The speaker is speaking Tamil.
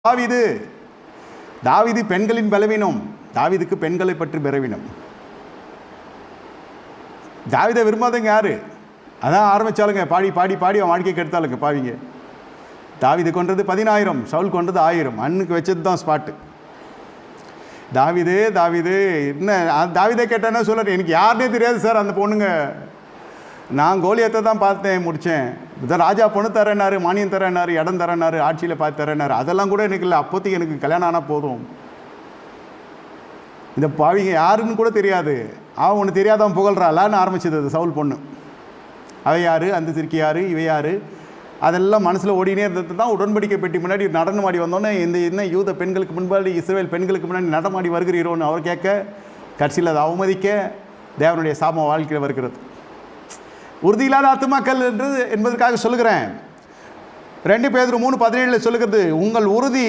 தாவீது தாவீது பெண்களின் பலவீனம். தாவீதுக்கு பெண்களை பற்றி பலவீனம். தாவீதை விரும்பாதவங்க யாரு? அதான் ஆரம்பிச்சாலுங்க பாடி பாடி பாடி அவன் வாழ்க்கையை கெடுத்தாளுங்க பாவிங்க. தாவீது கொன்றது 10,000, சவுல் கொன்றது 1000. அண்ணுக்கு வச்சது தான் ஸ்பாட்டு. தாவீது தாவீது என்ன தாவீதை கேட்டேன்னா சொல்லுற, எனக்கு யாருனே தெரியாது சார் அந்த பொண்ணுங்க. நான் கோலியத்தை தான் பார்த்தேன், முடித்தேன். இதான் ராஜா பொண்ணு தரேன்னாரு, மானியம் தரேன்னாரு, இடம் தரேன்னாரு, ஆட்சியில் பார்த்து தரேன்னாரு. அதெல்லாம் கூட எனக்கு இல்லை. அப்போதைக்கு எனக்கு கல்யாணம் ஆனால் போதும். இந்த பாவிங்க யாருன்னு கூட தெரியாது. அவன் ஒன்று தெரியாதவன் புகழ்றாளான்னு ஆரம்பிச்சது அது சவுல் பொண்ணு. அவை யார், அந்த சிறுக்கி யார், இவை யார், அதெல்லாம் மனசில் ஓடினே இருந்தது தான். உடன்படிக்கை பெட்டி முன்னாடி நடனமாடி வந்தோன்னே இந்த என்ன யூத பெண்களுக்கு முன்பாடி இஸ்ரவேல் பெண்களுக்கு முன்னாடி நடமாடி வருகிறீரோன்னு அவர் கேட்க, கடைசியில் அதை அவமதிக்க தேவனுடைய சாபம் வாழ்க்கையில் வருகிறது. உறுதியில்லாத ஆத்துமாக்கள் என்பதற்காக சொல்லுகிறேன். 2 பேதுரு 3:17 சொல்லுகிறது, உங்கள் உறுதி